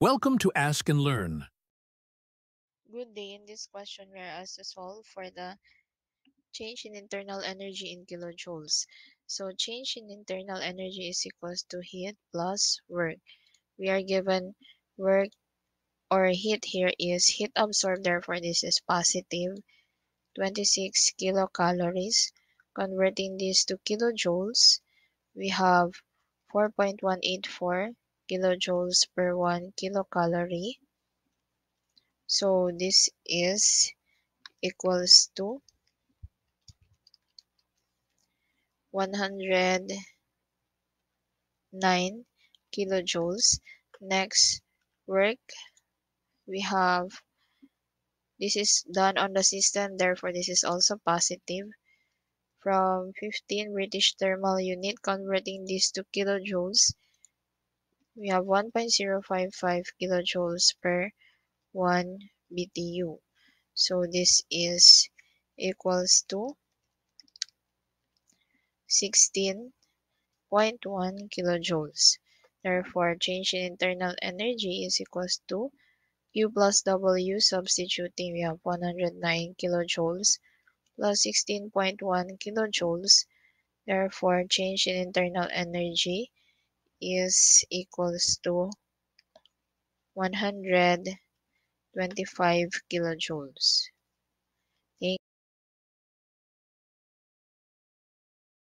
Welcome to Ask and Learn. Good day. In this question, we are asked to solve for the change in internal energy in kilojoules. So change in internal energy is equals to heat plus work. We are given work or heat here is heat absorbed, therefore this is positive 26 kilocalories. Converting this to kilojoules, we have 4.184 kilojoules per 1 kilocalorie. So this is equals to 109 kilojoules. Next, work, we have this is done on the system, therefore this is also positive. From 15 British thermal unit, converting this to kilojoules, we have 1.055 kilojoules per 1 BTU. So this is equals to 16.1 kilojoules. Therefore, change in internal energy is equals to Q plus W. Substituting, we have 109 kilojoules plus 16.1 kilojoules. Therefore, change in internal energy is equals to 125 kilojoules.